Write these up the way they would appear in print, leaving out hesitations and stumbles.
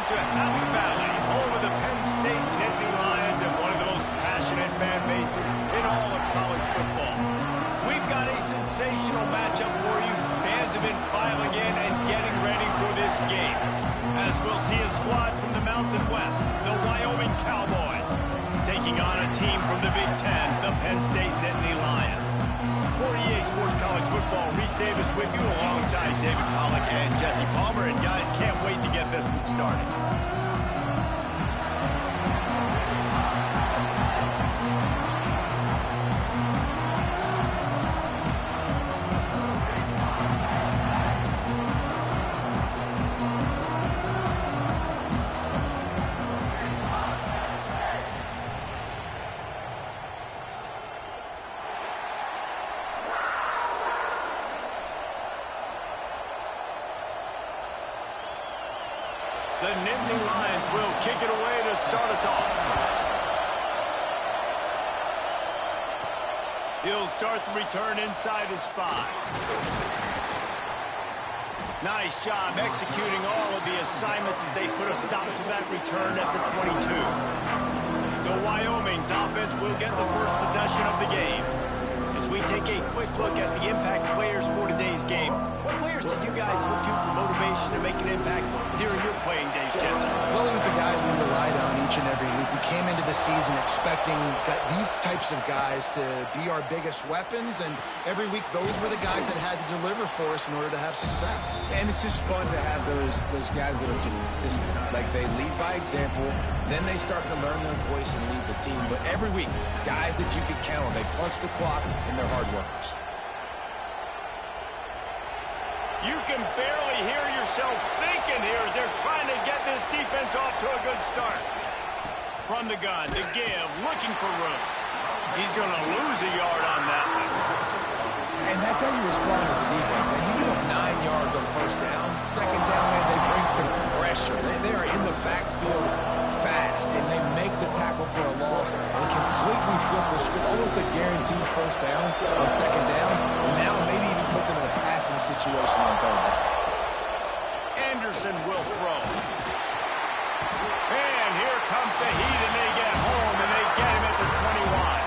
Welcome to Happy Valley, home of the Penn State Nittany Lions and one of the most passionate fan bases in all of college football. We've got a sensational matchup for you. Fans have been filing in and getting ready for this game. As we'll see a squad from the Mountain West, the Wyoming Cowboys, taking on a team from the Big Ten, the Penn State Nittany Lions. For EA Sports College Football, Reese Davis with you alongside David Pollack and Jesse Palmer. And guys, can't wait to get this one started. The Nittany Lions will kick it away to start us off. He'll start the return inside his 5. Nice job executing all of the assignments as they put a stop to that return at the 22. So Wyoming's offense will get the first possession of the game. As we take a quick look at the impact players for today's game, what players did you guys look to for motivation to make an impact during your playing days, Jesse? Well, it was the guys we relied on each and every week. We came into the season expecting these types of guys to be our biggest weapons, and every week those were the guys that had to deliver for us in order to have success. And it's just fun to have those guys that are consistent. Like, they lead by example, then they start to learn their voice and lead the team. But every week, guys that you can count on, they punch the clock, and they're hard workers. You can barely hear yourself thinking here as they're trying to get this defense off to a good start. From the gun, to give, looking for room. He's going to lose a yard on that one. And that's how you respond as a defense, man. You give up 9 yards on first down. Second down, man, they bring some pressure. They are in the backfield fast, and they make the tackle for a loss and completely flip the script. Almost a guaranteed first down on second down, and now maybe even put them in a passing situation on third down. Anderson will throw. And here comes the heat, and they get home, and they get him at the 21.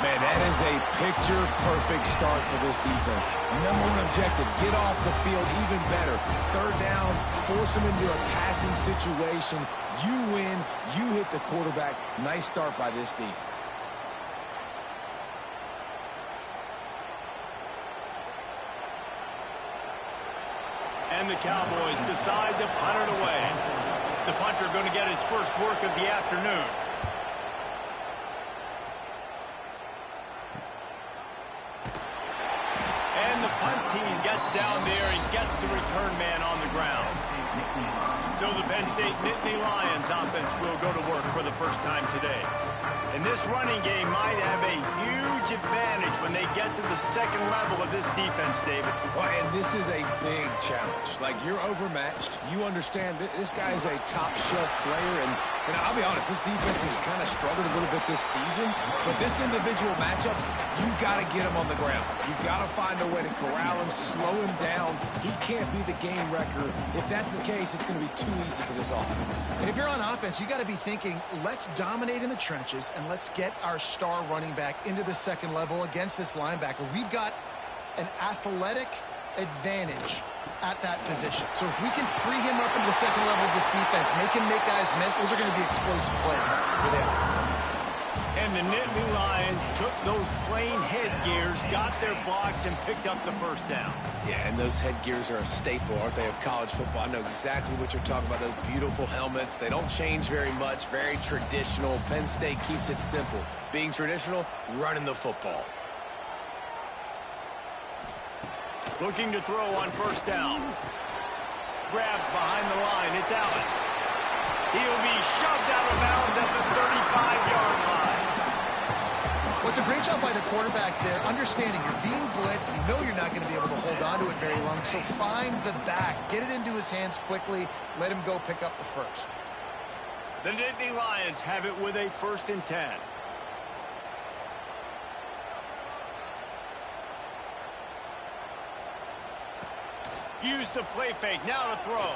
Man, that is a picture-perfect start for this defense. Number one objective, get off the field even better. Third down, force them into a passing situation. You win, you hit the quarterback. Nice start by this team. And the Cowboys decide to punt it away. The punter going to get his first work of the afternoon. And the punt team gets down there and gets the return man on the ground. So the Penn State Nittany Lions offense will go to work for the first time today. And this running game might have a huge advantage when they get to the second level of this defense, David. Well, and this is a big challenge. Like, you're overmatched. You understand this guy is a top-shelf player, and I'll be honest, this defense has kind of struggled a little bit this season. But this individual matchup, you got to get him on the ground. You got to find a way to corral him, slow him down. He can't be the game wrecker. If that's the case, it's going to be too easy for this offense. And if you're on offense, you got to be thinking, let's dominate in the trenches and let's get our star running back into the second level against this linebacker. We've got an athletic advantage at that position. So if we can free him up into the second level of this defense, make him make guys miss, those are going to be explosive plays for the offense. And the Nittany Lions took those plain headgears, got their blocks, and picked up the first down. Yeah, and those headgears are a staple, aren't they, of college football? I know exactly what you're talking about, those beautiful helmets. They don't change very much, very traditional. Penn State keeps it simple. Being traditional, running the football. Looking to throw on first down. Grabbed behind the line. It's Allen. He'll be shoved out of bounds at the 35-yard line. Well, it's a great job by the quarterback there, understanding you're being blitzed. You know you're not going to be able to hold on to it very long, so find the back. Get it into his hands quickly. Let him go pick up the first. The Nittany Lions have it with a 1st and 10. Use the play fake. Now to throw.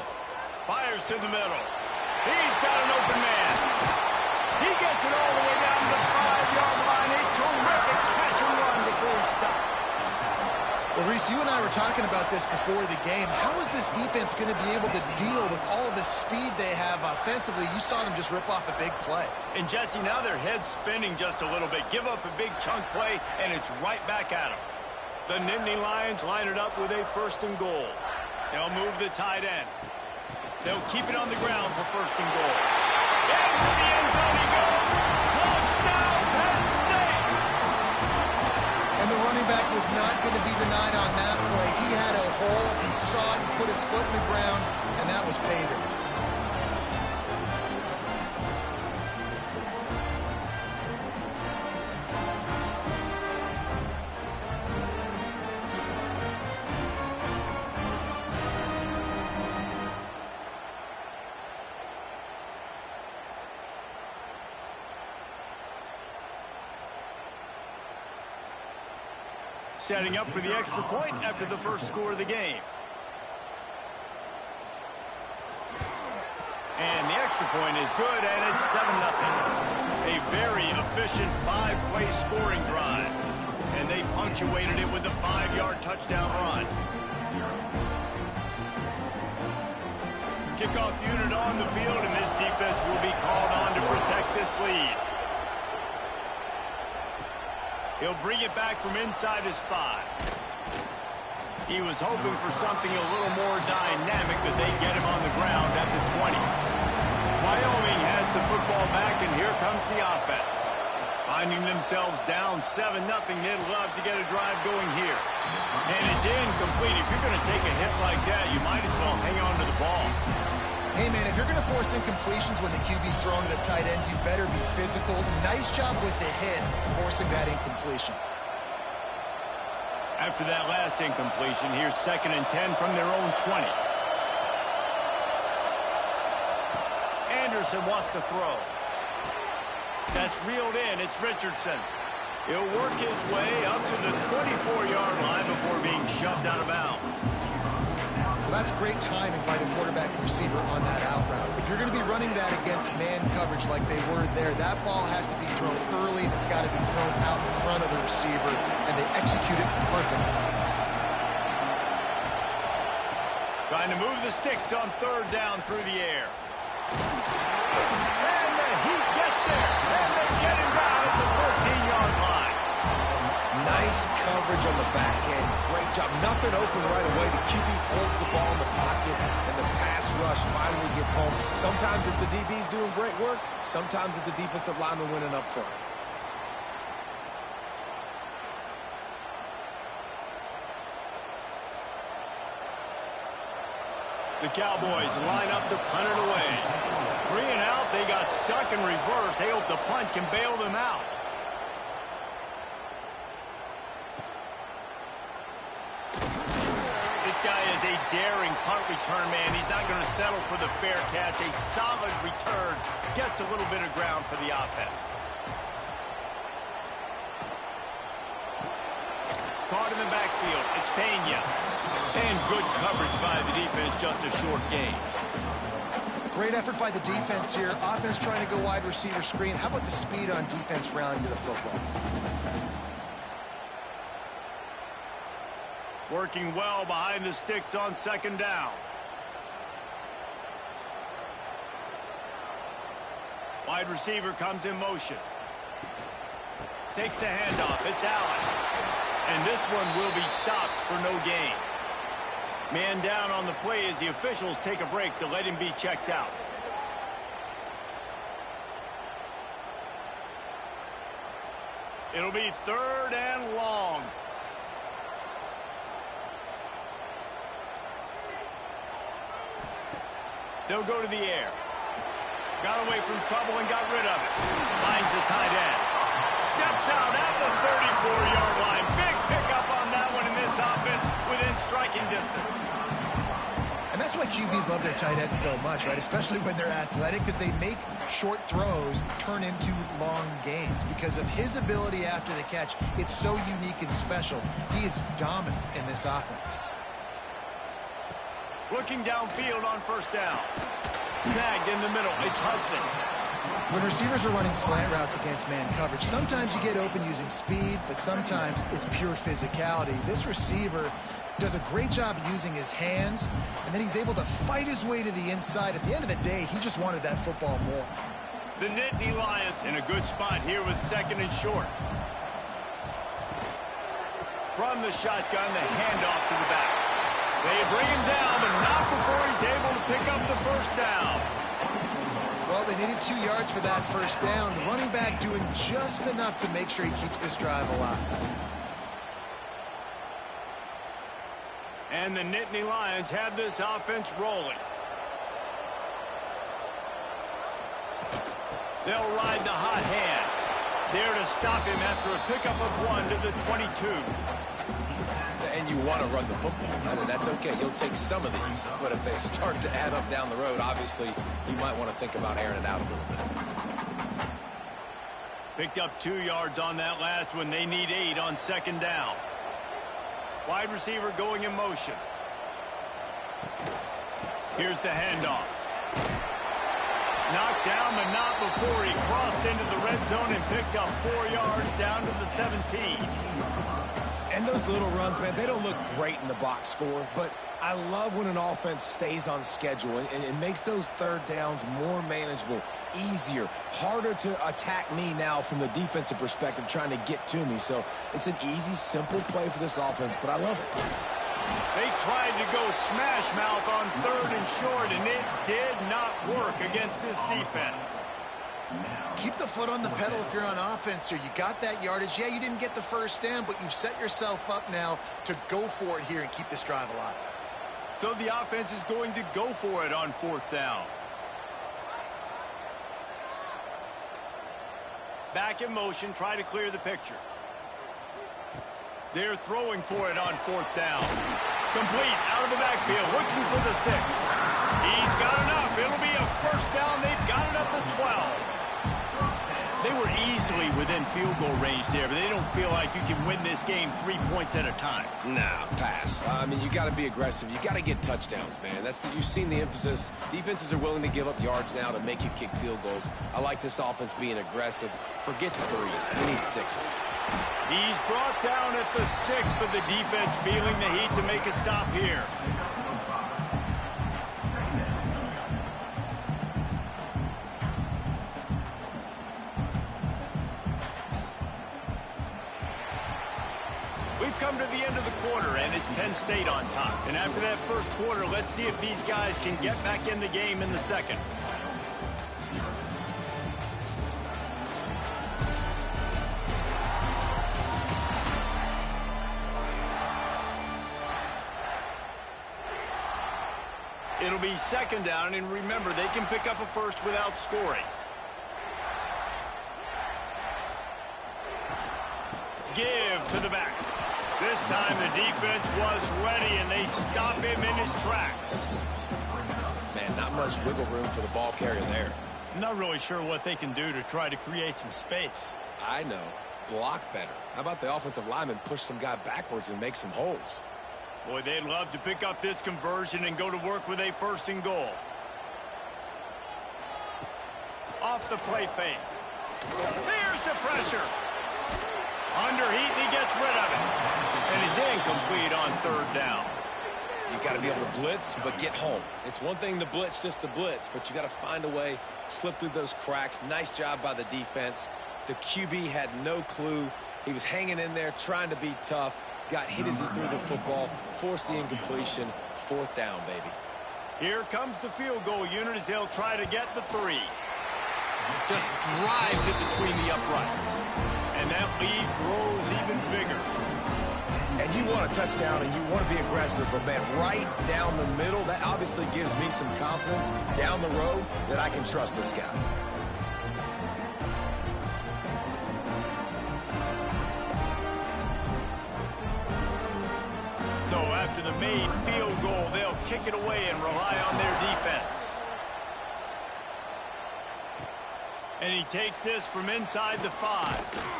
Fires to the middle. He's got an open man. He gets it all the way down to the 5-yard line. A terrific catch and run before he stopped. Well, Reese, you and I were talking about this before the game. How is this defense going to be able to deal with all the speed they have offensively? You saw them just rip off a big play. And, Jesse, now their head's spinning just a little bit. Give up a big chunk play, and it's right back at them. The Nittany Lions line it up with a 1st and goal. They'll move the tight end. They'll keep it on the ground for 1st and goal. Into the end zone he goes. Touchdown, Penn State! And the running back was not going to be denied on that play. He had a hole. He saw it. He put his foot in the ground, and that was pay dirt. Setting up for the extra point after the first score of the game. And the extra point is good, and it's 7-0. A very efficient 5-play scoring drive. And they punctuated it with a 5-yard touchdown run. Kickoff unit on the field, and this defense will be called on to protect this lead. He'll bring it back from inside his 5. He was hoping for something a little more dynamic, but they get him on the ground at the 20. Wyoming has the football back, and here comes the offense. Finding themselves down 7-0, they'd love to get a drive going here. And it's incomplete. If you're going to take a hit like that, you might as well hang on to the ball. Hey, man, if you're going to force incompletions when the QB's throwing to the tight end, you better be physical. Nice job with the hit, forcing that incompletion. After that last incompletion, here's 2nd and 10 from their own 20. Anderson wants to throw. That's reeled in. It's Richardson. He'll work his way up to the 24-yard line before being shoved out of bounds. Well, that's great timing by the quarterback and receiver on that out route. If you're going to be running that against man coverage like they were there, that ball has to be thrown early, and it's got to be thrown out in front of the receiver, and they execute it perfectly. Trying to move the sticks on 3rd down through the air. And the heat gets there, and they get him down at the 14-yard line. Nice coverage on the back end. Great job. Nothing open right away. The QB holds the ball in the pocket, and the pass rush finally gets home. Sometimes it's the DBs doing great work. Sometimes it's the defensive lineman winning up front. The Cowboys line up to punt it away. 3 and out. They got stuck in reverse. They hope the punt can bail them out. This guy is a daring punt return man. He's not going to settle for the fair catch. A solid return gets a little bit of ground for the offense. Caught in the backfield. It's Pena. And good coverage by the defense, just a short gain. Great effort by the defense here. Offense trying to go wide receiver screen. How about the speed on defense rounding to the football? Working well behind the sticks on 2nd down. Wide receiver comes in motion. Takes the handoff. It's Allen. And this one will be stopped for no gain. Man down on the play as the officials take a break to let him be checked out. It'll be 3rd and long. They'll go to the air. Got away from trouble and got rid of it. Finds the tight end. Steps out at the 34-yard line. Big pickup on that one in this offense within striking distance. And that's why QBs love their tight ends so much, right? Especially when they're athletic, because they make short throws turn into long gains. Because of his ability after the catch, it's so unique and special. He is dominant in this offense. Looking downfield on 1st down. Snagged in the middle. It's Hudson. When receivers are running slant routes against man coverage, sometimes you get open using speed, but sometimes it's pure physicality. This receiver does a great job using his hands, and then he's able to fight his way to the inside. At the end of the day, he just wanted that football more. The Nittany Lions in a good spot here with 2nd and short. From the shotgun, the handoff to the back. They bring him down, but not before he's able to pick up the first down. Well, they needed 2 yards for that first down. The running back doing just enough to make sure he keeps this drive alive. And the Nittany Lions have this offense rolling. They'll ride the hot hand. There to stop him after a pickup of 1 to the 22. And you want to run the football. That's okay. You'll take some of these. But if they start to add up down the road, obviously, you might want to think about airing it out a little bit. Picked up 2 yards on that last one. They need 8 on 2nd down. Wide receiver going in motion. Here's the handoff. Knocked down, but not before he crossed into the red zone and picked up 4 yards down to the 17. And those little runs, man, they don't look great in the box score, but I love when an offense stays on schedule and it makes those 3rd downs more manageable, easier, harder to attack me now from the defensive perspective trying to get to me. So it's an easy, simple play for this offense, but I love it. They tried to go smash mouth on 3rd and short, and it did not work against this defense. Keep the foot on the pedal if you're on offense here. You got that yardage. Yeah, you didn't get the first down, but you've set yourself up now to go for it here and keep this drive alive. So the offense is going to go for it on 4th down. Back in motion, try to clear the picture. They're throwing for it on 4th down. Complete out of the backfield, looking for the sticks. He's got enough. It'll be a first down. They've got it up to 12. They were easily within field goal range there, but they don't feel like you can win this game 3 points at a time. Nah, pass. I mean, you got to be aggressive. You got to get touchdowns, man. You've seen the emphasis. Defenses are willing to give up yards now to make you kick field goals. I like this offense being aggressive. Forget the 3s. We need 6s. He's brought down at the 6, but the defense feeling the heat to make a stop here. We've come to the end of the quarter, and it's Penn State on top. And after that first quarter, let's see if these guys can get back in the game in the second. It'll be 2nd down, and remember, they can pick up a first without scoring. Give to the back. This time the defense was ready, and they stop him in his tracks. Man, not much wiggle room for the ball carrier there. I'm not really sure what they can do to try to create some space. I know. Block better. How about the offensive lineman push some guy backwards and make some holes? Boy, they'd love to pick up this conversion and go to work with a 1st and goal. Off the play fake. There's the pressure. Under heat, and he gets rid of it. And it's incomplete on 3rd down. You got to be able to blitz, but get home. It's one thing to blitz just to blitz, but you got to find a way, slip through those cracks. Nice job by the defense. The QB had no clue. He was hanging in there, trying to be tough. Got hit as he threw the football, forced the incompletion. 4th down, baby. Here comes the field goal unit as they'll try to get the 3. Just drives it between the uprights. And that lead grows even bigger. And you want a touchdown and you want to be aggressive, but man, right down the middle, that obviously gives me some confidence down the road that I can trust this guy. So after the made field goal, they'll kick it away and rely on their defense. And he takes this from inside the 5.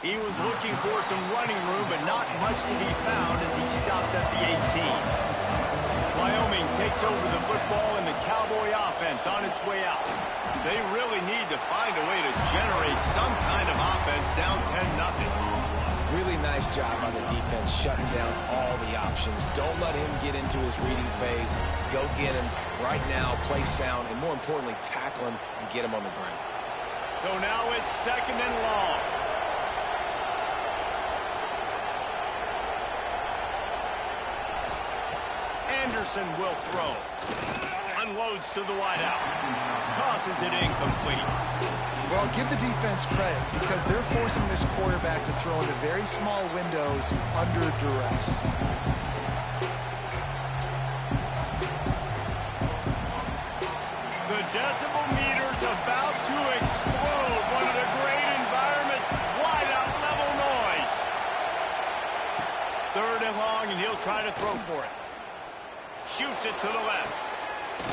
He was looking for some running room, but not much to be found as he stopped at the 18. Wyoming takes over the football and the Cowboy offense on its way out. They really need to find a way to generate some kind of offense down 10-0. Really nice job by the defense shutting down all the options. Don't let him get into his reading phase. Go get him right now, play sound, and more importantly, tackle him and get him on the ground. So now it's 2nd and long. Anderson will throw. Unloads to the wideout. Tosses it incomplete. Well, give the defense credit because they're forcing this quarterback to throw into very small windows under duress. The decibel meter's about to explode. One of the great environments. Wideout level noise. 3rd and long, and he'll try to throw for it. Shoots it to the left.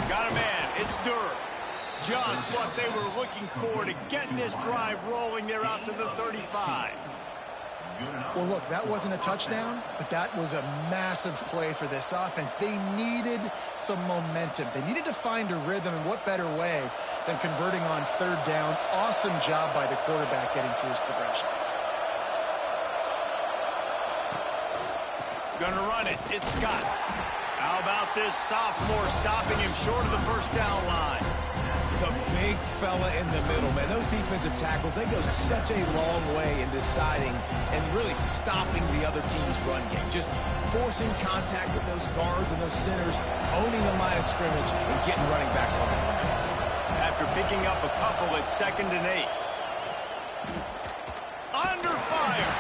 Got a man. It's Durr. Just what they were looking for to get this drive rolling. They're out to the 35. Well, look, that wasn't a touchdown, but that was a massive play for this offense. They needed some momentum. They needed to find a rhythm, and what better way than converting on 3rd down. Awesome job by the quarterback getting through his progression. Gonna run it. It's Scott. How about this sophomore stopping him short of the 1st down line? The big fella in the middle, man. Those defensive tackles, they go such a long way in deciding and really stopping the other team's run game. Just forcing contact with those guards and those centers, owning the line of scrimmage, and getting running backs on the ground. After picking up a couple at 2nd and 8. Under fire.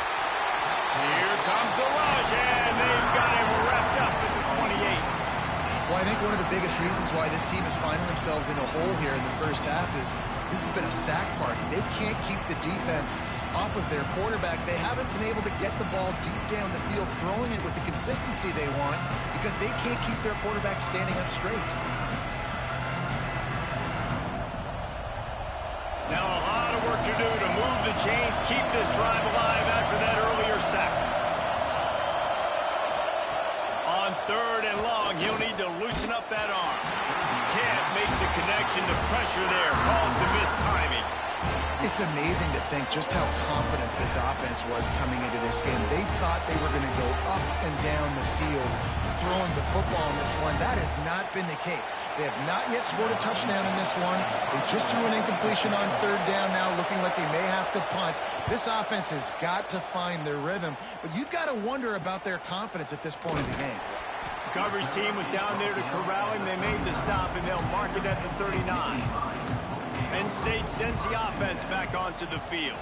Here comes the rush, and they've got him wrapped up at the 28. Well, I think one of the biggest reasons why this team is finding themselves in a hole here in the 1st half is this has been a sack party. They can't keep the defense off of their quarterback. They haven't been able to get the ball deep down the field, throwing it with the consistency they want because they can't keep their quarterback standing up straight. Now a lot of work to do to move the chains, keep this drive alive after that earlier sack. On 3rd and long, he'll need to loosen up that arm. Can't make the connection. The pressure there caused the missed timing. It's amazing to think just how confident this offense was coming into this game. They thought they were going to go up and down the field throwing the football in this one. That has not been the case. They have not yet scored a touchdown in this one. They just threw an incompletion on 3rd down now, looking like they may have to punt. This offense has got to find their rhythm, but you've got to wonder about their confidence at this point in the game. The coverage team was down there to corral him. They made the stop, and they'll mark it at the 39. Penn State sends the offense back onto the field.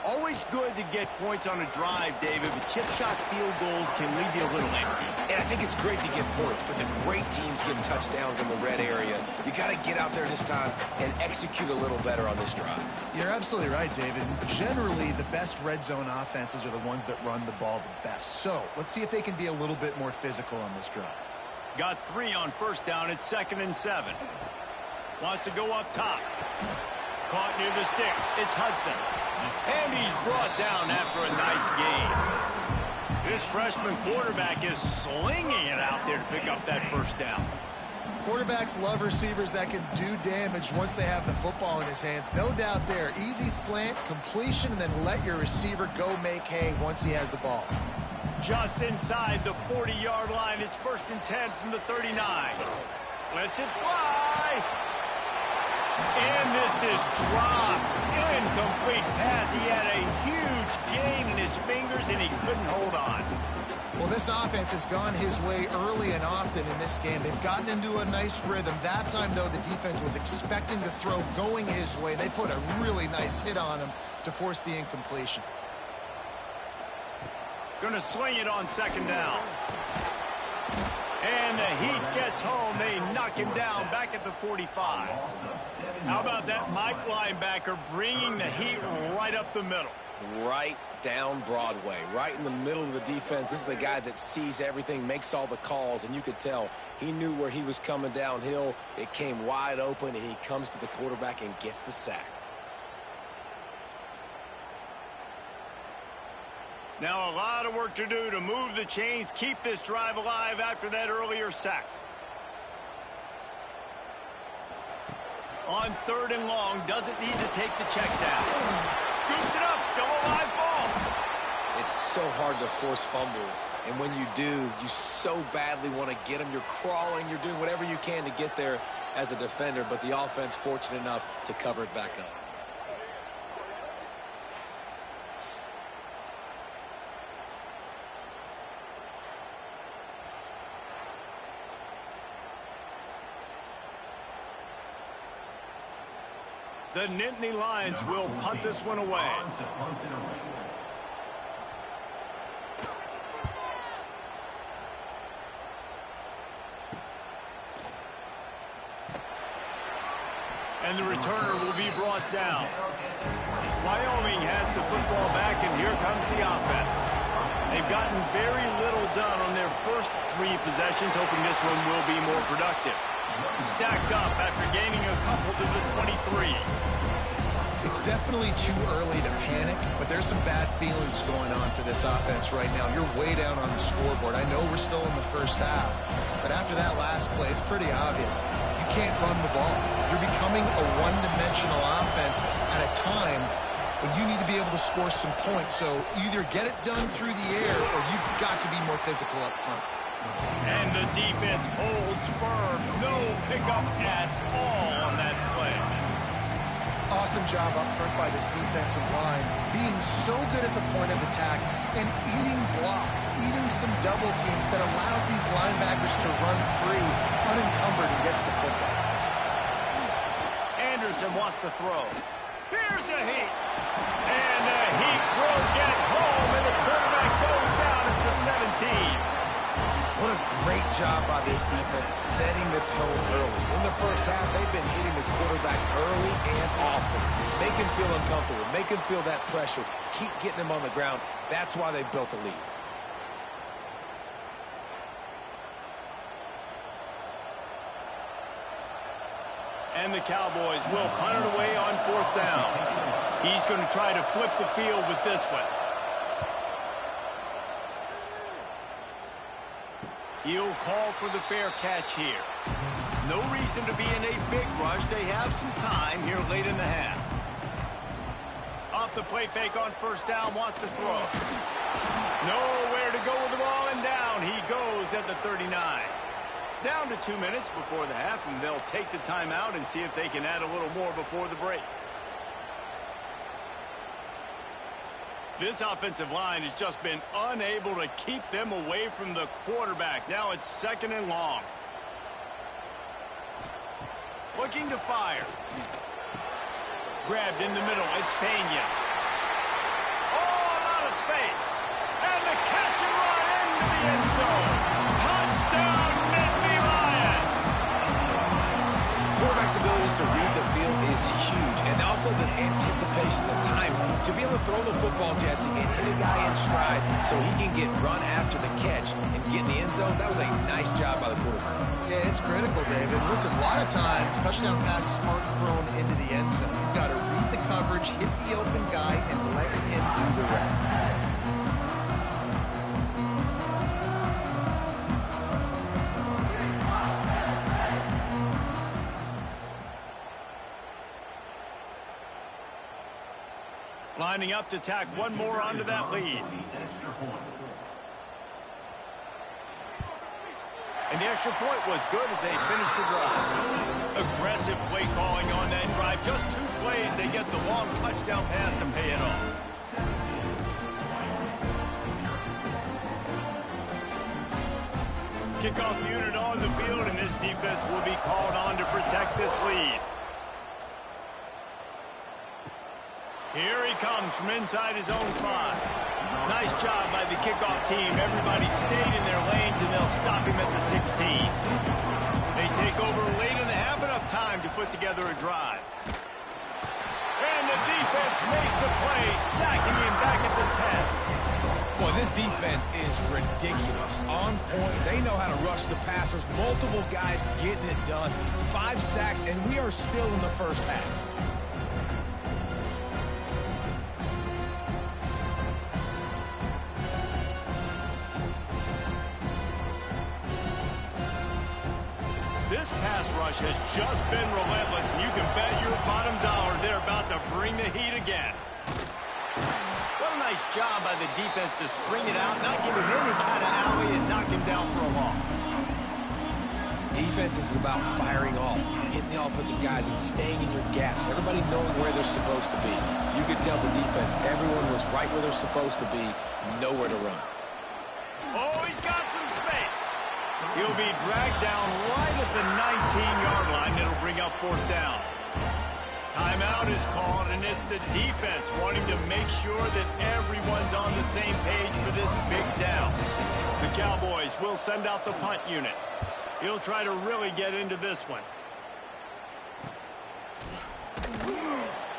Always good to get points on a drive, David, but chip shot field goals can leave you a little empty. And I think it's great to get points, but the great teams get touchdowns in the red area. You got to get out there this time and execute a little better on this drive. You're absolutely right, David. Generally, the best red zone offenses are the ones that run the ball the best. So let's see if they can be a little bit more physical on this drive. Got 3 on 1st down. It's 2nd and 7. Wants to go up top. Caught near the sticks. It's Hudson. And he's brought down after a nice gain. This freshman quarterback is slinging it out there to pick up that 1st down. Quarterbacks love receivers that can do damage once they have the football in his hands. No doubt there. Easy slant, completion, and then let your receiver go make hay once he has the ball. Just inside the 40-yard line. It's 1st and 10 from the 39. Lets it fly. And this is dropped. Incomplete pass. He had a huge gain in his fingers, and he couldn't hold on. Well, this offense has gone his way early and often in this game. They've gotten into a nice rhythm. That time, though, the defense was expecting to throw going his way. They put a really nice hit on him to force the incompletion. Going to swing it on 2nd down. And the heat gets home. They knock him down back at the 45. How about that Mike linebacker bringing the heat right up the middle? Right down Broadway, right in the middle of the defense. This is the guy that sees everything, makes all the calls, and you could tell he knew where he was coming downhill. It came wide open, and he comes to the quarterback and gets the sack. Now a lot of work to do to move the chains, keep this drive alive after that earlier sack. On 3rd and long, doesn't need to take the check down. Scoops it up, still a live ball. It's so hard to force fumbles, and when you do, you so badly want to get them. You're crawling, you're doing whatever you can to get there as a defender, but the offense fortunate enough to cover it back up. The Nittany Lions will punt this one away. And the returner will be brought down. Wyoming has the football back, and here comes the offense. They've gotten very little done on their first 3 possessions, hoping this one will be more productive. Stacked up after gaining a couple to the 23. It's definitely too early to panic, but there's some bad feelings going on for this offense right now. You're way down on the scoreboard. I know we're still in the first half, but after that last play, it's pretty obvious. You can't run the ball. You're becoming a one-dimensional offense at a time when you need to be able to score some points. So either get it done through the air or you've got to be more physical up front. And the defense holds firm. No pickup at all on that play. Awesome job up front by this defensive line, being so good at the point of attack and eating blocks, eating some double teams that allows these linebackers to run free, unencumbered, and get to the football. Anderson wants to throw. Here's a heat. And the heat will get home, and the quarterback goes down at the 17. What a great job by this defense setting the tone early. In the first half, they've been hitting the quarterback early and often. Make him feel uncomfortable. Make him feel that pressure. Keep getting him on the ground. That's why they've built a lead. And the Cowboys will punt it away on 4th down. He's going to try to flip the field with this one. He'll call for the fair catch here. No reason to be in a big rush. They have some time here late in the half. Off the play fake on 1st down, wants to throw. Nowhere to go with the ball, and down he goes at the 39. Down to 2 minutes before the half, and they'll take the timeout and see if they can add a little more before the break. This offensive line has just been unable to keep them away from the quarterback. Now it's 2nd and long. Looking to fire. Grabbed in the middle. It's Pena. Oh, a lot of space. And the catch and run into the end zone. Touchdown, Nittany Lions. Quarterback's abilities to read the field is huge, and also the anticipation, the time to be able to throw the football, Jesse, and hit a guy in stride so he can get run after the catch and get in the end zone. That was a nice job by the quarterback. Yeah, it's critical, David. Listen, a lot of times touchdown passes aren't thrown into the end zone. You've got to read the coverage, hit the open guy, and let him do the rest. Lining up to tack one more onto that lead. And the extra point was good as they finished the drive. Aggressive play calling on that drive. Just 2 plays, they get the long touchdown pass to pay it off. Kickoff unit on the field, and this defense will be called on to protect this lead. Here he comes from inside his own 5. Nice job by the kickoff team. Everybody stayed in their lanes, and they'll stop him at the 16. They take over late in the half, enough time to put together a drive. And the defense makes a play, sacking him back at the 10. Boy, this defense is ridiculous. On point. They know how to rush the passers. Multiple guys getting it done. 5 sacks, and we are still in the first half. This This pass rush has just been relentless, and you can bet your bottom dollar they're about to bring the heat again. What a nice job by the defense to string it out, not give him any kind of alley, and knock him down for a loss. Defense is about firing off, hitting the offensive guys, and staying in your gaps. Everybody knowing where they're supposed to be. You could tell the defense, everyone was right where they're supposed to be, nowhere to run. Oh, he's got some space. He'll be dragged down right at the 19-yard line. It'll bring up 4th down. Timeout is called, and it's the defense wanting to make sure that everyone's on the same page for this big down. The Cowboys will send out the punt unit. He'll try to really get into this one.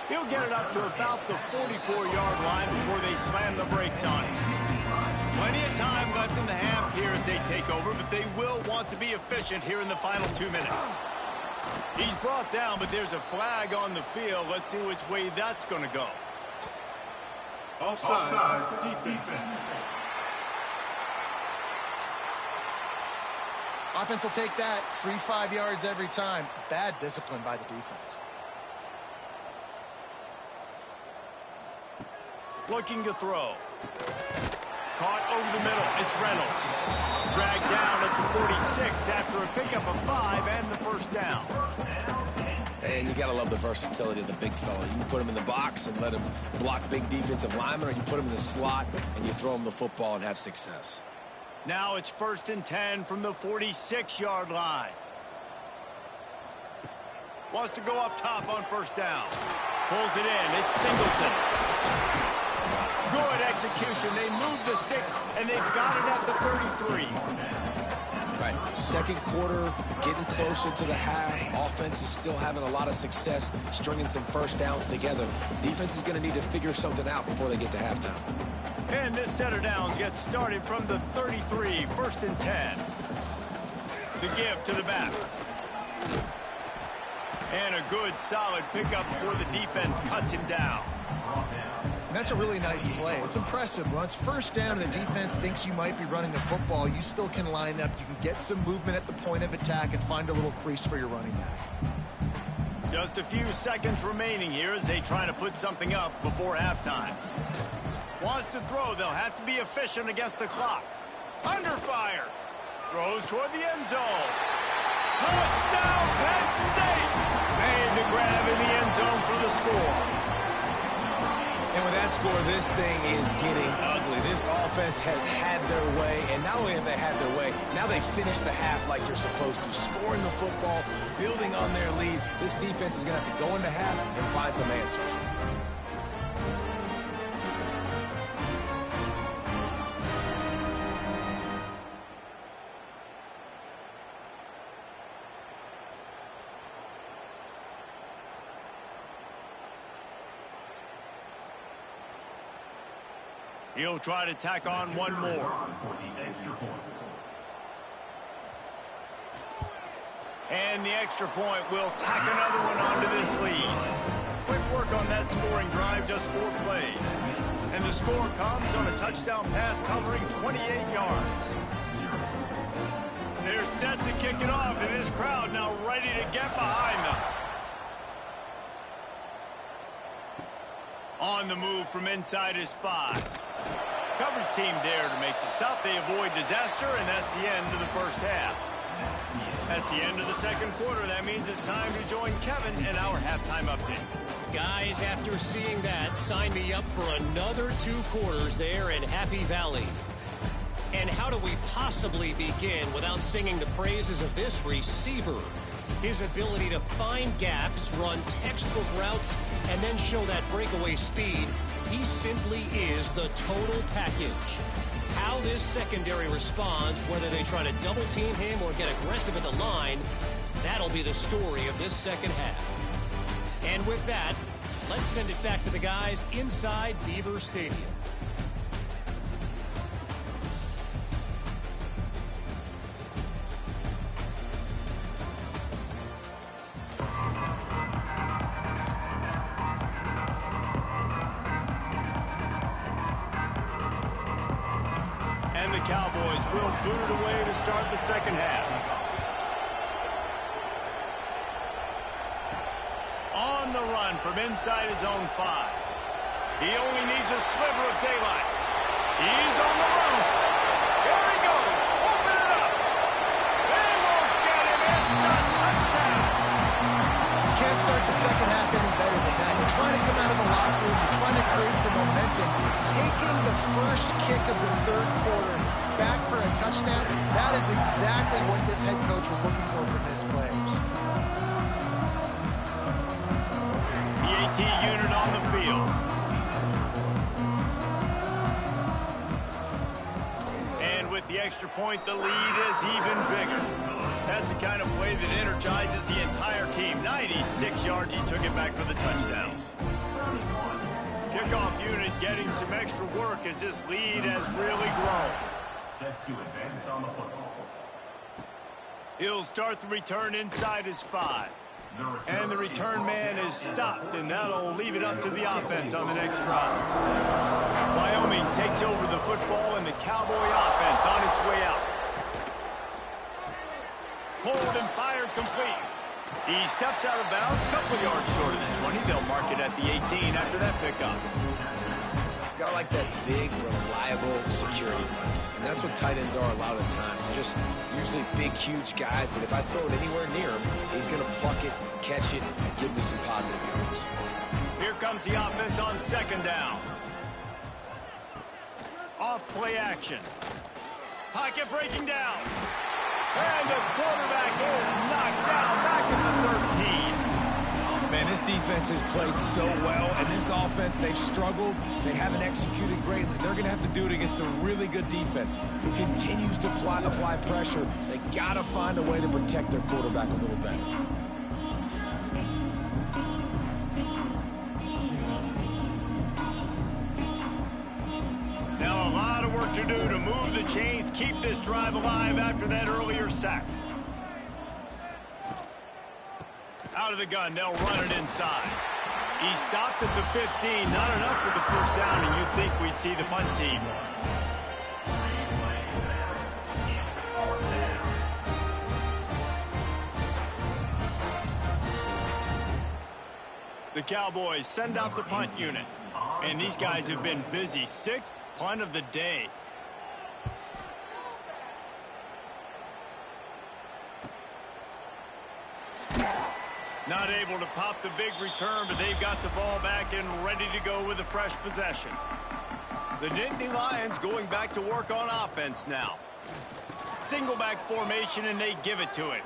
He'll get it up to about the 44-yard line before they slam the brakes on him. Plenty of time left in the half here as they take over, but they will want to be efficient here in the final 2 minutes. He's brought down, but there's a flag on the field. Let's see which way that's going to go. Offside, defense. Offense will take that. 3-5 yards every time. Bad discipline by the defense. Looking to throw. Caught over the middle. It's Reynolds. Dragged down at the 46 after a pickup of 5 and the 1st down. And you got to love the versatility of the big fella. You can put him in the box and let him block big defensive linemen, or you put him in the slot and you throw him the football and have success. Now it's 1st and 10 from the 46-yard line. Wants to go up top on 1st down. Pulls it in. It's Singleton. Good execution. They moved the sticks, and they've got it at the 33. Right. 2nd quarter, getting closer to the half. Offense is still having a lot of success stringing some 1st downs together. Defense is going to need to figure something out before they get to halftime. And this set of downs gets started from the 33, 1st and 10. The give to the back. And a good, solid pickup before the defense cuts him down. And that's a really nice play. It's impressive. When it's 1st down and the defense thinks you might be running the football, you still can line up. You can get some movement at the point of attack and find a little crease for your running back. Just a few seconds remaining here as they try to put something up before halftime. Wants to throw. They'll have to be efficient against the clock. Under fire. Throws toward the end zone. Touchdown, Penn State! Made the grab in the end zone for the score. And with that score, this thing is getting ugly. This offense has had their way, and not only have they had their way, now they finish the half like you're supposed to, scoring the football, building on their lead. This defense is going to have to go into half and find some answers. He'll try to tack on one more. And the extra point will tack another one onto this lead. Quick work on that scoring drive, just 4 plays. And the score comes on a touchdown pass covering 28 yards. They're set to kick it off, and this crowd now ready to get behind them. On the move from inside is 5. Coverage team there to make the stop. They avoid disaster, and that's the end of the 1st half. That's the end of the 2nd quarter. That means it's time to join Kevin in our halftime update. Guys, after seeing that, sign me up for another 2 quarters there in Happy Valley. And how do we possibly begin without singing the praises of this receiver? His ability to find gaps, run textbook routes, and then show that breakaway speed. He simply is the total package. How this secondary responds, whether they try to double team him or get aggressive at the line, that'll be the story of this 2nd half. And with that, let's send it back to the guys inside Beaver Stadium. And the Cowboys will boot it away to start the 2nd half. from inside his own 5. He only needs a sliver of daylight. He's on the loose. Here he goes. Open it up. They won't get him. It's a touchdown. You can't start the second half any better than that. You're trying to come out of the locker room. You're trying to create some momentum. Taking the first kick of the third quarter back for a touchdown, that is exactly what this head coach was looking for from his players. The AT unit on the field. And with the extra point, the lead is even bigger. That's the kind of play that energizes the entire team. 96 yards, he took it back for the touchdown. Kickoff unit getting some extra work as this lead has really grown. Set to advance on the football. He'll start the return inside his 5. And the return man is stopped, and that'll leave it up to the offense on the next drive. Wyoming takes over the football, and the Cowboy offense on its way out. Pulled and fired complete. He steps out of bounds, a couple yards short of the 20. They'll mark it at the 18 after that pickup. Gotta like that big, reliable security blanket. And that's what tight ends are a lot of the times. They're just usually big, huge guys that if I throw it anywhere near him, he's going to pluck it, catch it, and give me some positive yards. Here comes the offense on second down. Off play action. Pocket breaking down. And the quarterback is knocked down back at the 13. Man, this defense has played so well, and this offense, they've struggled. They haven't executed greatly. They're going to have to do it against a really good defense who continues to apply pressure. They got to find a way to protect their quarterback a little better. Now a lot of work to do to move the chains, keep this drive alive after that earlier sack. Out of the gun, they'll run it inside. He stopped at the 15, not enough for the first down, and you'd think we'd see the punt team. The Cowboys send out the punt unit, and these guys have been busy. 6th punt of the day. Not able to pop the big return, but they've got the ball back and ready to go with a fresh possession. The Nittany Lions going back to work on offense now. Single back formation, and they give it to him.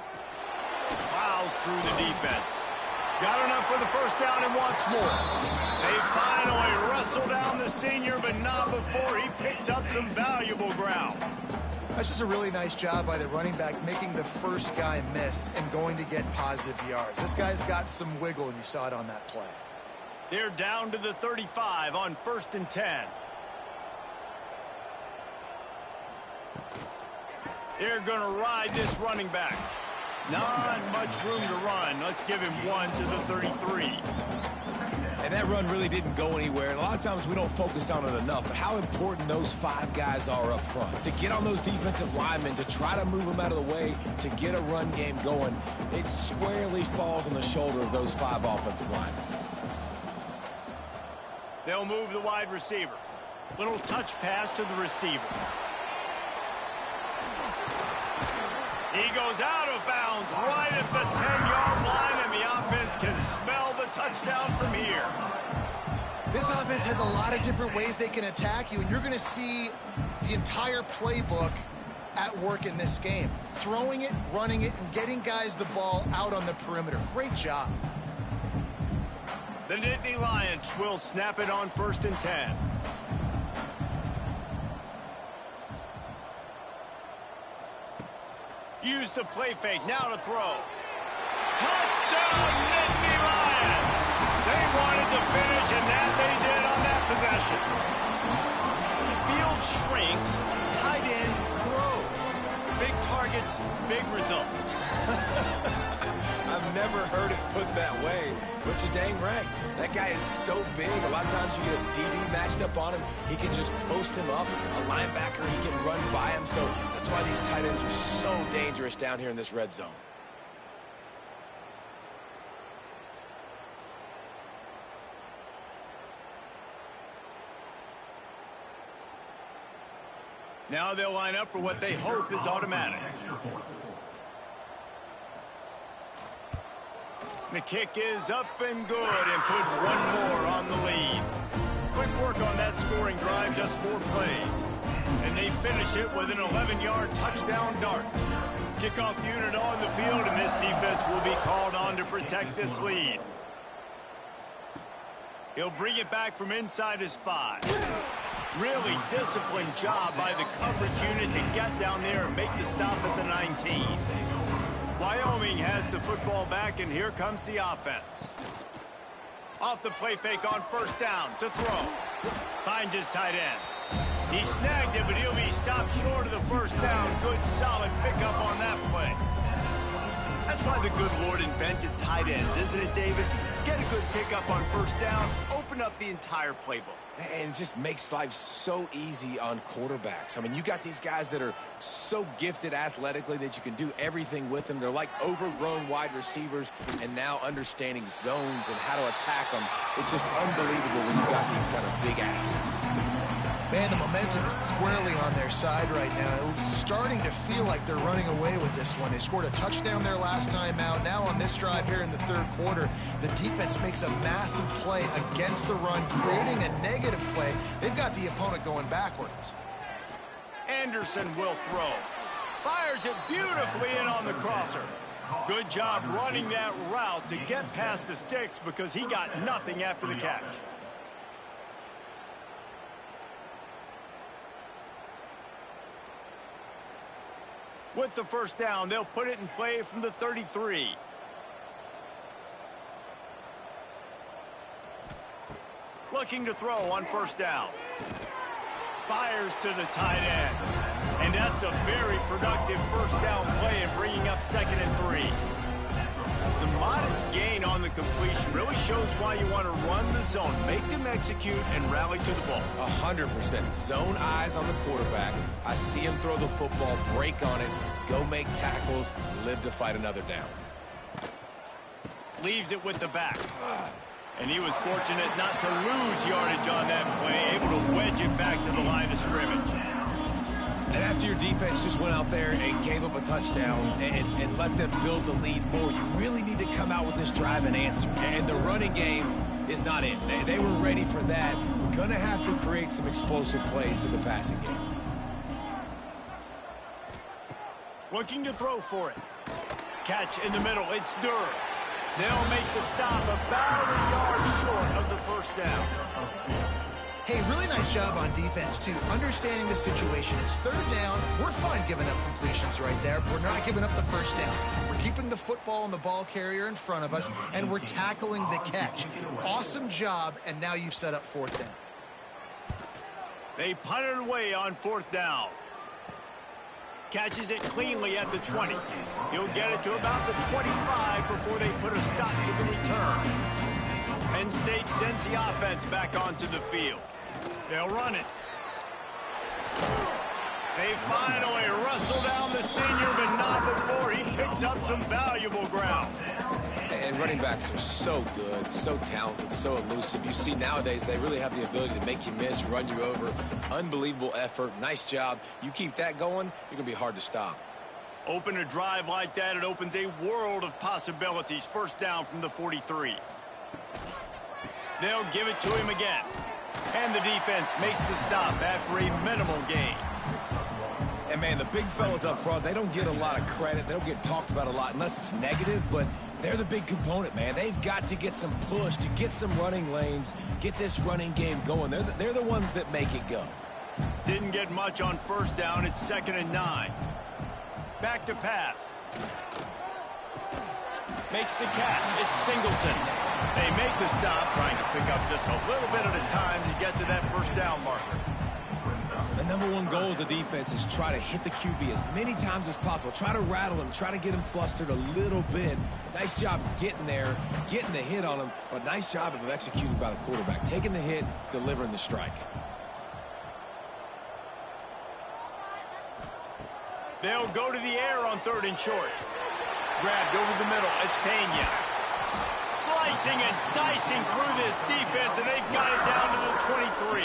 Plows through the defense. Got enough for the first down and wants more. They finally wrestle down the senior, but not before he picks up some valuable ground. That's just a really nice job by the running back, making the first guy miss and going to get positive yards. This guy's got some wiggle, and you saw it on that play. They're down to the 35 on 1st and 10. They're going to ride this running back. Not much room to run. Let's give him 1 to the 33. And that run really didn't go anywhere. And a lot of times we don't focus on it enough, but how important those 5 guys are up front. To get on those defensive linemen, to try to move them out of the way, to get a run game going, it squarely falls on the shoulder of those 5 offensive linemen. They'll move the wide receiver. Little touch pass to the receiver. He goes out of bounds right at the 10-yard line, and the offense can smell the touchdown from here. This offense has a lot of different ways they can attack you, and you're going to see the entire playbook at work in this game. Throwing it, running it, and getting guys the ball out on the perimeter. Great job. The Nittany Lions will snap it on 1st and 10. Use the play fake, now to throw. Touchdown, Nittany Lions! They wanted to finish, and that they did on that possession. Field shrinks, tight end grows. Big targets, big results. I've never heard it put that way, but you're dang right. That guy is so big. A lot of times you get a DB matched up on him. He can just post him up. A linebacker, he can run by him. So that's why these tight ends are so dangerous down here in this red zone. Now they'll line up for what they hope is automatic. The kick is up and good and put one more on the lead. Quick work on that scoring drive, just 4 plays. And they finish it with an 11-yard touchdown dart. Kickoff unit on the field, and this defense will be called on to protect this lead. He'll bring it back from inside his 5. Really disciplined job by the coverage unit to get down there and make the stop at the 19. Wyoming has the football back, and here comes the offense. Off the play fake on first down to throw. Finds his tight end. He snagged it, but he'll be stopped short of the first down. Good, solid pickup on that play. That's why the good Lord invented tight ends, isn't it, David? Get a good pickup on first down, open up the entire playbook. And it just makes life so easy on quarterbacks. I mean, you got these guys that are so gifted athletically that you can do everything with them. They're like overgrown wide receivers, and now understanding zones and how to attack them. It's just unbelievable when you got these kind of big athletes. Man, the momentum is squarely on their side right now. It's starting to feel like they're running away with this one. They scored a touchdown their last time out. Now on this drive here in the third quarter, the defense makes a massive play against the run, creating a negative play. They've got the opponent going backwards. Anderson will throw. Fires it beautifully in on the crosser. Good job running that route to get past the sticks because he got nothing after the catch. With the first down, they'll put it in play from the 33. Looking to throw on first down. Fires to the tight end. And that's a very productive first down play and bringing up 2nd and 3. The modest gain on the completion really shows why you want to run the zone, make them execute, and rally to the ball. 100% zone eyes on the quarterback. I see him throw the football, break on it, go make tackles, live to fight another down. Leaves it with the back. And he was fortunate not to lose yardage on that play, able to wedge it back to the line of scrimmage. And after your defense just went out there and gave up a touchdown and let them build the lead more, you really need to come out with this drive and answer. And the running game is not it. They were ready for that. Going to have to create some explosive plays to the passing game. Looking to throw for it. Catch in the middle. It's Durr. They'll make the stop about a yard short of the first down. Hey, really nice job on defense, too, understanding the situation. It's third down. We're fine giving up completions right there. We're not giving up the first down. We're keeping the football and the ball carrier in front of us, and we're tackling the catch. Awesome job, and now you've set up 4th down. They punt it away on 4th down. Catches it cleanly at the 20. He'll get it to about the 25 before they put a stop to the return. Penn State sends the offense back onto the field. They'll run it. They finally wrestle down the senior, but not before he picks up some valuable ground. And running backs are so good, so talented, so elusive. You see nowadays they really have the ability to make you miss, run you over. Unbelievable effort. Nice job. You keep that going, you're going to be hard to stop. Open a drive like that, it opens a world of possibilities. First down from the 43. They'll give it to him again. And the defense makes the stop after a minimal gain. And, man, the big fellas up front, they don't get a lot of credit. They don't get talked about a lot unless it's negative, but they're the big component, man. They've got to get some push, to get some running lanes, get this running game going. They're the ones that make it go. Didn't get much on first down. It's 2nd and 9. Back to pass. Makes the catch. It's Singleton. They make the stop, trying to pick up just a little bit at a time to get to that first down marker. The number one goal as a defense is try to hit the QB as many times as possible. Try to rattle him, try to get him flustered a little bit. Nice job getting there, getting the hit on him, but nice job of executing by the quarterback. Taking the hit, delivering the strike. They'll go to the air on 3rd and short. Grabbed over the middle. It's Pena. Slicing and dicing through this defense, and they've got it down to the 23.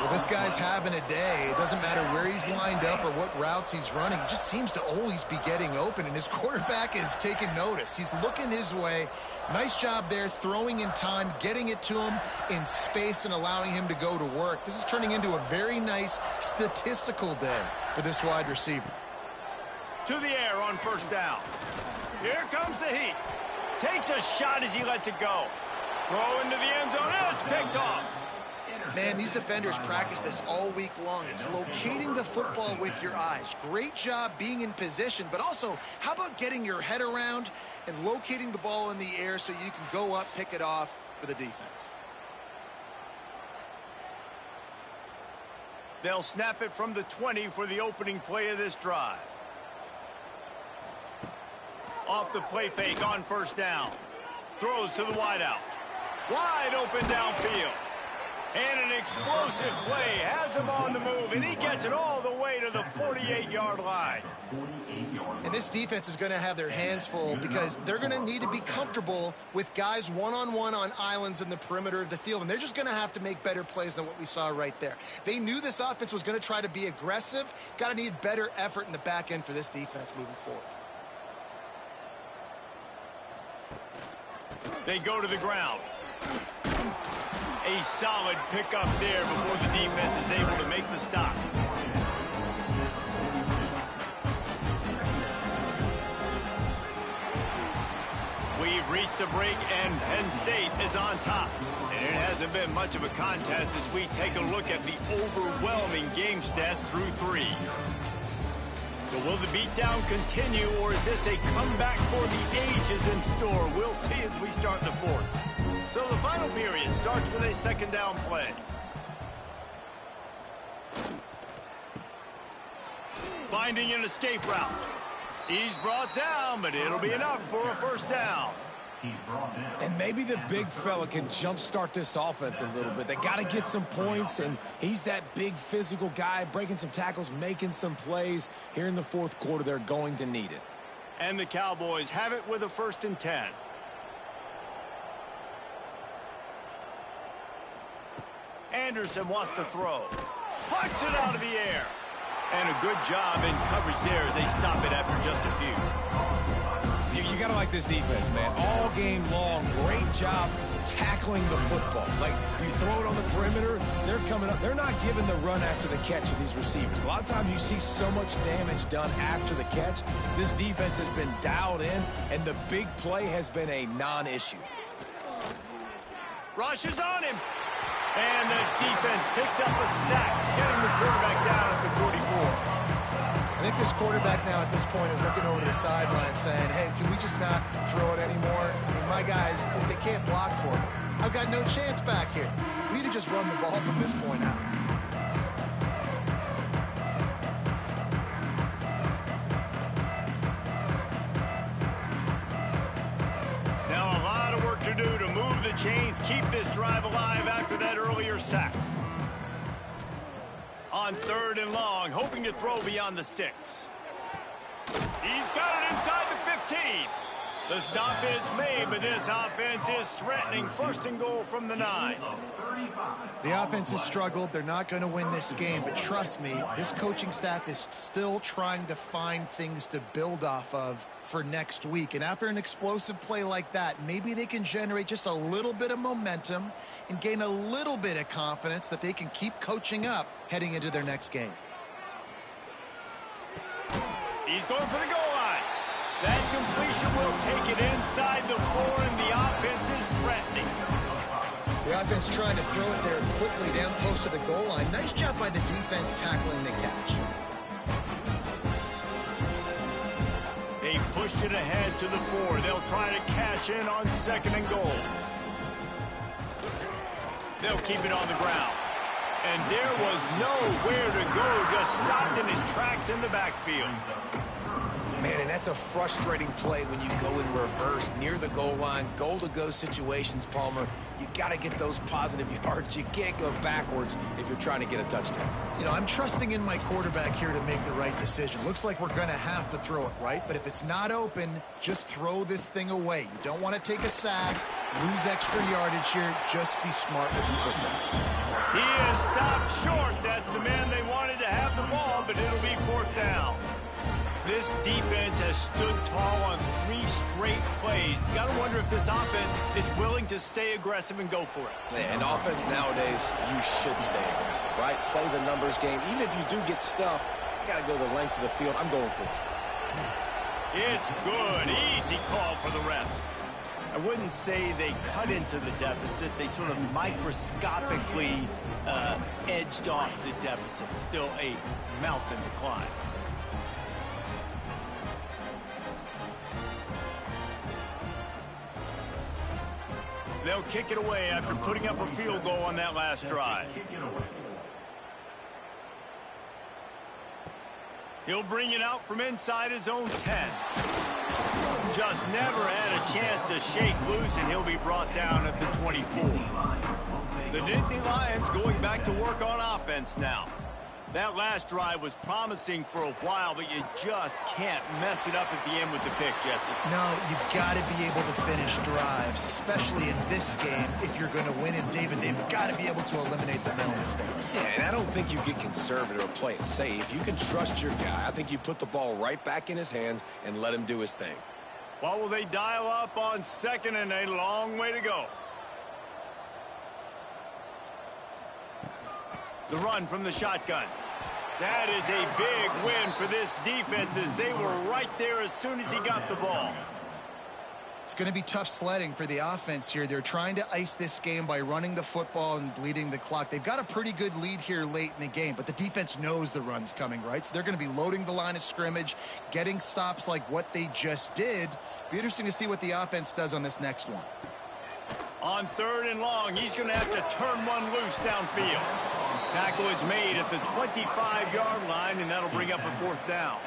Well, this guy's having a day. It doesn't matter where he's lined up or what routes he's running. He just seems to always be getting open, and his quarterback is taking notice. He's looking his way. Nice job there, throwing in time, getting it to him in space and allowing him to go to work. This is turning into a very nice statistical day for this wide receiver. To the air on first down. Here comes the heat. Takes a shot as he lets it go. Throw into the end zone, and it's picked off. Man, these defenders practice this all week long. It's locating the football with your eyes. Great job being in position, but also, how about getting your head around and locating the ball in the air so you can go up, pick it off for the defense. They'll snap it from the 20 for the opening play of this drive. Off the play fake on first down. Throws to the wideout. Wide open downfield. And an explosive play has him on the move, and he gets it all the way to the 48-yard line. And this defense is going to have their hands full because they're going to need to be comfortable with guys one-on-one on islands in the perimeter of the field, and they're just going to have to make better plays than what we saw right there. They knew this offense was going to try to be aggressive. Got to need better effort in the back end for this defense moving forward. They go to the ground. A solid pickup there before the defense is able to make the stop. We've reached a break, and Penn State is on top. And it hasn't been much of a contest as we take a look at the overwhelming game stats through 3. So will the beatdown continue, or is this a comeback for the ages in store? We'll see as we start the 4th. So the final period starts with a second down play. Finding an escape route. He's brought down, but it'll be enough for a first down. And maybe the big fella can jumpstart this offense a little bit. They got to get some points, and he's that big physical guy, breaking some tackles, making some plays. Here in the 4th quarter, they're going to need it. And the Cowboys have it with a 1st and 10. Anderson wants to throw. Puts it out of the air. And a good job in coverage there as they stop it after just a few. You got to like this defense, man. All game long, great job tackling the football. Like, you throw it on the perimeter, they're coming up. They're not giving the run after the catch of these receivers. A lot of times you see so much damage done after the catch. This defense has been dialed in, and the big play has been a non-issue. Rushes on him. And the defense picks up a sack, getting the quarterback down at the 44. I think this quarterback now at this point is looking over to the sideline saying, hey, can we just not throw it anymore? I mean, my guys, they can't block for me. I've got no chance back here. We need to just run the ball from this point out. Now a lot of work to do to move the chains, keep this drive alive after that earlier sack. On 3rd and long, hoping to throw beyond the sticks. He's got it inside the 15. The stop is made, but this offense is threatening 1st and goal from the 9. The offense has struggled. They're not going to win this game, but trust me, this coaching staff is still trying to find things to build off of for next week. And after an explosive play like that, maybe they can generate just a little bit of momentum and gain a little bit of confidence that they can keep coaching up heading into their next game. He's going for the goal line. That completion will take it inside the 4, and the offense is threatening. The offense trying to throw it there quickly down close to the goal line. Nice job by the defense tackling the catch. They pushed it ahead to the 4. They'll try to cash in on 2nd and goal. They'll keep it on the ground. And there was nowhere to go, just stopped in his tracks in the backfield. Man, and that's a frustrating play when you go in reverse near the goal line, goal-to-go situations, Palmer. You got to get those positive yards. You can't go backwards if you're trying to get a touchdown. You know, I'm trusting in my quarterback here to make the right decision. Looks like we're going to have to throw it, right? But if it's not open, just throw this thing away. You don't want to take a sack. lose extra yardage here. Just be smart with the football. He is stopped short. That's the man they wanted to have the ball, but it'll be 4th down. This defense has stood tall on 3 straight plays. Got to wonder if this offense is willing to stay aggressive and go for it. Yeah, in offense nowadays, you should stay aggressive, right? Play the numbers game. Even if you do get stuffed, you got to go the length of the field. I'm going for it. It's good. Easy call for the refs. I wouldn't say they cut into the deficit. They sort of microscopically edged off the deficit. Still a mountain to climb. They'll kick it away after putting up a field goal on that last drive. He'll bring it out from inside his own 10. Just never had a chance to shake loose, and he'll be brought down at the 24. The Nittany Lions going back to work on offense now. That last drive was promising for a while, but you just can't mess it up at the end with the pick, Jesse. No, you've got to be able to finish drives, especially in this game. If you're going to win, and David, they've got to be able to eliminate the mental mistakes. Yeah, and I don't think you get conservative or play it safe. You can trust your guy. I think you put the ball right back in his hands and let him do his thing. What will they dial up on 2nd and a long way to go? The run from the shotgun. That is a big win for this defense as they were right there as soon as he got the ball. It's going to be tough sledding for the offense here. They're trying to ice this game by running the football and bleeding the clock. They've got a pretty good lead here late in the game, but the defense knows the run's coming, right? So they're going to be loading the line of scrimmage, getting stops like what they just did. Be interesting to see what the offense does on this next one. On 3rd and long, he's going to have to turn one loose downfield. Tackle is made at the 25-yard line, and that'll bring up a 4th down.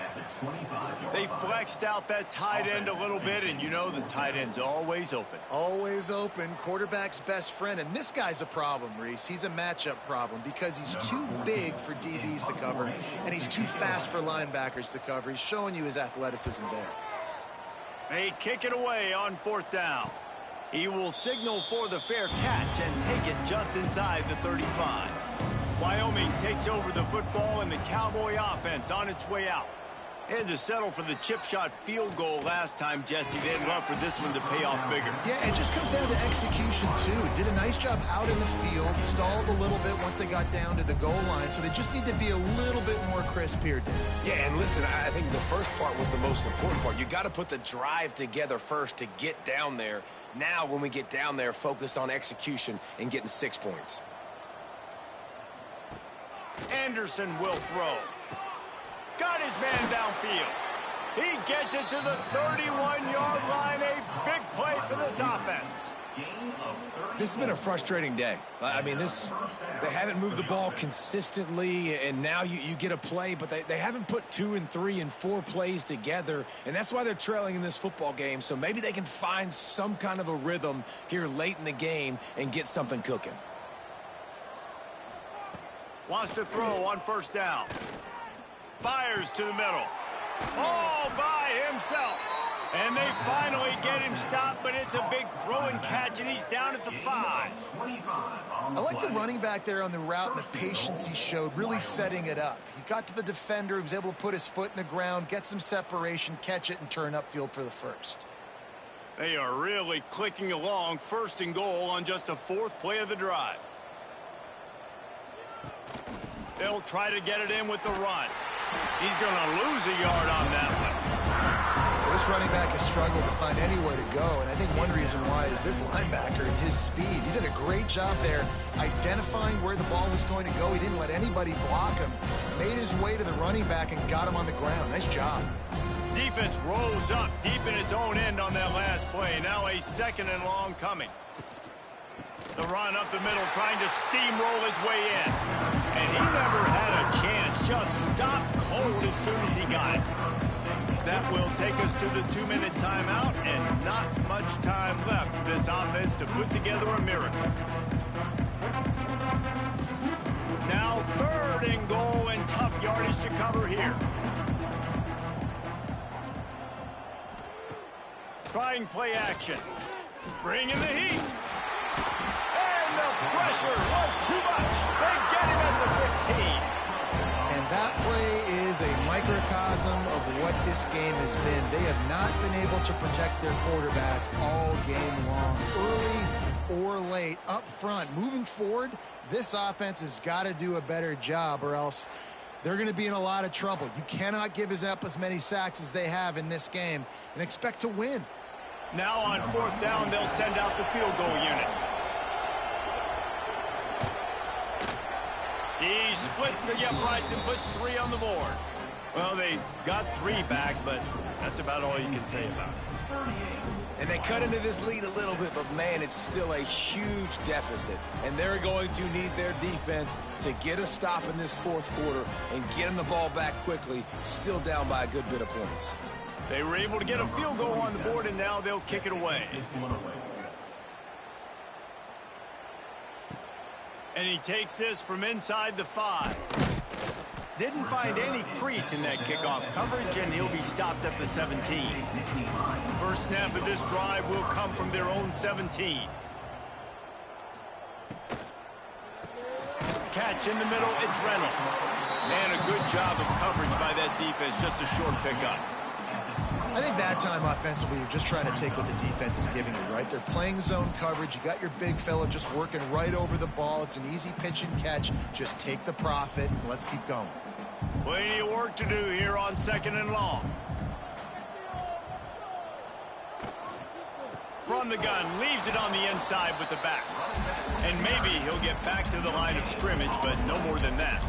They flexed out that tight end a little bit, and you know the tight end's always open. Always open. Quarterback's best friend. And this guy's a problem, Reese. He's a matchup problem because he's too big for DBs to cover, and he's too fast for linebackers to cover. He's showing you his athleticism there. They kick it away on 4th down. He will signal for the fair catch and take it just inside the 35. Wyoming takes over the football, and the Cowboy offense on its way out. They had to settle for the chip shot field goal last time, Jesse. They'd love for this one to pay off bigger. Yeah, it just comes down to execution, too. Did a nice job out in the field, stalled a little bit once they got down to the goal line, so they just need to be a little bit more crisp here, Dave. Yeah, and listen, I think the first part was the most important part. You got to put the drive together first to get down there. Now, when we get down there, focus on execution and getting 6 points. Anderson will throw. Got his man downfield. He gets it to the 31-yard line. A big play for this offense. This has been a frustrating day. I mean, they haven't moved the ball consistently, and now you get a play, but they haven't put 2 and 3 and 4 plays together, and that's why they're trailing in this football game. So maybe they can find some kind of a rhythm here late in the game and get something cooking. Wants to throw on 1st down. Fires to the middle. All by himself. And they finally get him stopped, but it's a big throw and catch, and he's down at the 5. I like the running back there on the route and the patience he showed, really setting it up. He got to the defender, he was able to put his foot in the ground, get some separation, catch it, and turn upfield for the 1st. They are really clicking along. 1st and goal on just the 4th play of the drive. They'll try to get it in with the run. He's going to lose a yard on that one. Well, this running back has struggled to find anywhere to go, and I think one reason why is this linebacker and his speed. He did a great job there identifying where the ball was going to go. He didn't let anybody block him. Made his way to the running back and got him on the ground. Nice job. Defense rose up deep in its own end on that last play. Now a 2nd and long coming. The run up the middle, trying to steamroll his way in. And he never had a chance. Just stopped cold as soon as he got it. That will take us to the 2-minute timeout, and not much time left for this offense to put together a miracle. Now 3rd and goal, and tough yardage to cover here. Trying play action. Bringing the heat. And the pressure was too much. They get him at the 15. And that play is a microcosm of what this game has been. They have not been able to protect their quarterback all game long. Early or late, up front, moving forward, this offense has got to do a better job or else they're going to be in a lot of trouble. You cannot give up as many sacks as they have in this game and expect to win. Now on 4th down, they'll send out the field goal unit. He splits the uprights and puts 3 on the board. Well, they got 3 back, but that's about all you can say about it. And they cut into this lead a little bit, but, man, it's still a huge deficit. And they're going to need their defense to get a stop in this 4th quarter and get them the ball back quickly, still down by a good bit of points. They were able to get a field goal on the board, and now they'll kick it away. And he takes this from inside the 5. Didn't find any crease in that kickoff coverage, and he'll be stopped at the 17. First snap of this drive will come from their own 17. Catch in the middle, it's Reynolds. Man, a good job of coverage by that defense, just a short pickup. I think that time offensively, you're just trying to take what the defense is giving you, right? They're playing zone coverage. You got your big fella just working right over the ball. It's an easy pitch and catch. Just take the profit and let's keep going. Plenty of work to do here on 2nd and long. From the gun, leaves it on the inside with the back. And maybe he'll get back to the line of scrimmage, but no more than that.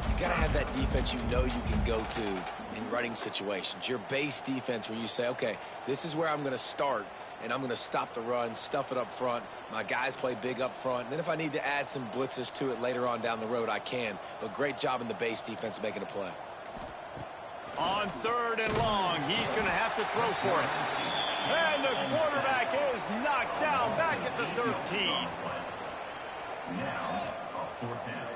You got to have that defense you know you can go to in running situations. Your base defense where you say, okay, this is where I'm going to start, and I'm going to stop the run, stuff it up front. My guys play big up front. And then if I need to add some blitzes to it later on down the road, I can. But great job in the base defense making a play. On 3rd and long, he's going to have to throw for it. And the quarterback is knocked down back at the 13. Now, 4th down.